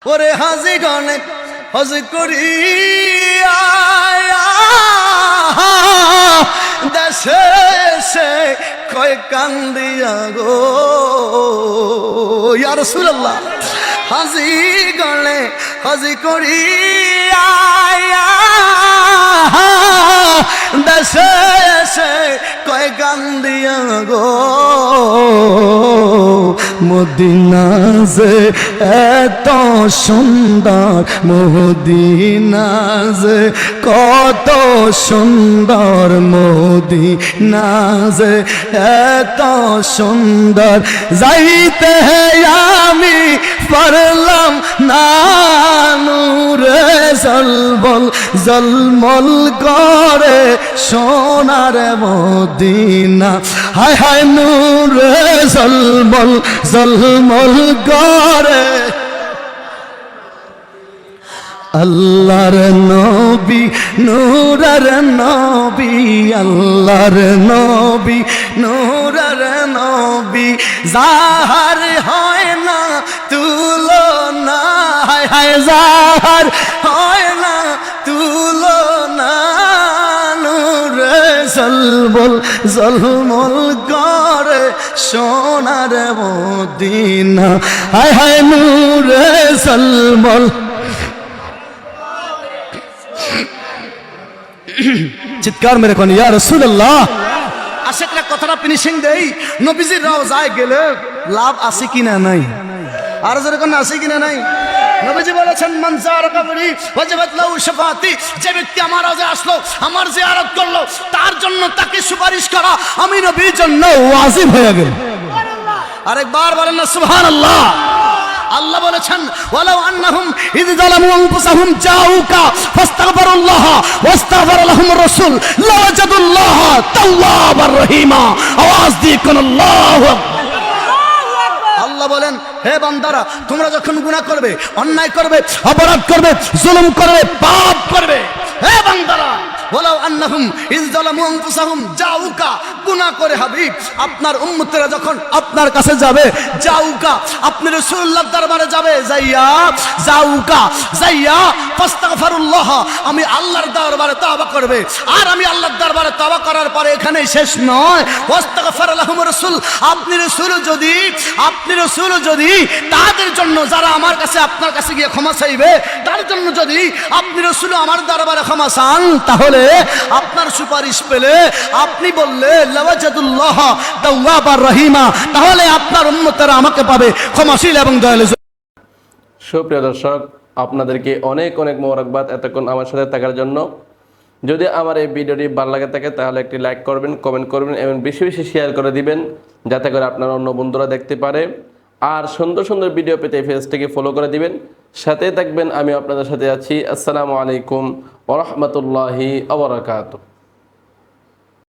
ওরে হাজি গনে হজ করি দেশে সে কয় কান্দিয়া গো ইয়া রাসূলুল্লাহ। হাজি গনে হজ করি দেশে সে কয় কান্দিয়া গো মদিনা যে এত সুন্দর, মদিনা যে কত সুন্দর, মদিনা যে এত সুন্দর, যাইতে আমি পারলাম না, নূরে জলমল জলমল করে সোনার মদিনা, হায় হায় নূরে জলমল জলমল করে। আল্লাহর নবী নূরের নবী, আল্লাহর নবী নূরের নবী, যাহার হয় না তুলনা, হায় হায় যাহার হয় না তুলনা, নূরে জলমল জলমল করে সোনার মদিনা, হায় হায় নূরে জলমল। চিৎকার মেরে কোন ইয়া রাসূলুল্লাহ। আশিকরা কথাটা ফিনিশিং দেই, নবীজির রওজায় গেলে লাভ আছে কিনা নাই, আর যেরকম আছে কিনা নাই। নবীজি বলেছেন মান যারা কবরি ওয়াজিবাত লাহু শাফাআতি, যে ব্যক্তি আমার রওজায় আসলো, আমার জিয়ারত করলো, তার জন্য তাকে সুপারিশ করা আমি নবীর জন্য ওয়াজিব হয়ে গেল। আরেকবার বলেন না সুবহানাল্লাহ। আল্লাহ বলেছেন ওয়ালাউ আন্নাহুম ইয যালামু আনফুসাহুম জাউকা ফাস্তাগফিরুল্লাহ ওয়াস্তাগফার লাহুমুর রাসূল লাওয়াজাদুল্লাহ তাওয়াবার রহিমা। আওয়াজ দিয়ে কোন আল্লাহু আকবার। আল্লাহ বলেন হে বান্দারা, তোমরা যখন গুনাহ করবে, অন্যায় করবে, অপরাধ করবে, জুলুম করবে, পাপ করবে, হে বান্দারা ওয়ালাউ আন্নাহুম ইয যালামু আনফুসাহুম জাউকা, গুনাহ করে হাবিব আপনার উম্মতেরা যখন আপনার কাছে যাবে, জাউকা আপনি রাসূলুল্লাহর দরবারে যাবে, যাইয়া জাউকা যাইয়া ফাস্তাগফিরুল্লাহ আমি আল্লাহর দরবারে তওবা করবে, আর আমি আল্লাহর দরবারে তওবা করার পরে এখানেই শেষ নয়, ওয়াস্তাগফার লাহুমুর রাসূল আপনি রাসূল যদি তাদের জন্য যারা আমার কাছে আপনার কাছে গিয়ে ক্ষমা চাইবে, তার জন্য যদি আপনি রাসূল আমার দরবারে ক্ষমা চান, তাহলে আপনার সুপারিশ পেলে আপনি বললে লাওয়াজাদুল্লাহ তাওয়াবার রহিমা, তাহলে আপনার উম্মতেরা আমাকে পাবে ক্ষমাশীল এবং দয়ালু। সুপ্রিয় দর্শক, আপনাদেরকে অনেক অনেক মোবারকবাদ এতক্ষণ আমার সাথে থাকার জন্য। যদি আমার এই ভিডিওটি ভালো লাগে থাকে তাহলে একটি লাইক করবেন, কমেন্ট করবেন এবং বেশি বেশি শেয়ার করে দিবেন, যাতে করে আপনার অন্য বন্ধুরা দেখতে পারে। আর সুন্দর সুন্দর ভিডিও পেতে পেজটিকে ফলো করে দিবেন, সাথে থাকবেন। আমি আপনাদের সাথে আছি। আসসালামু আলাইকুম ওয়া রাহমাতুল্লাহি ওয়া বারাকাতুহু।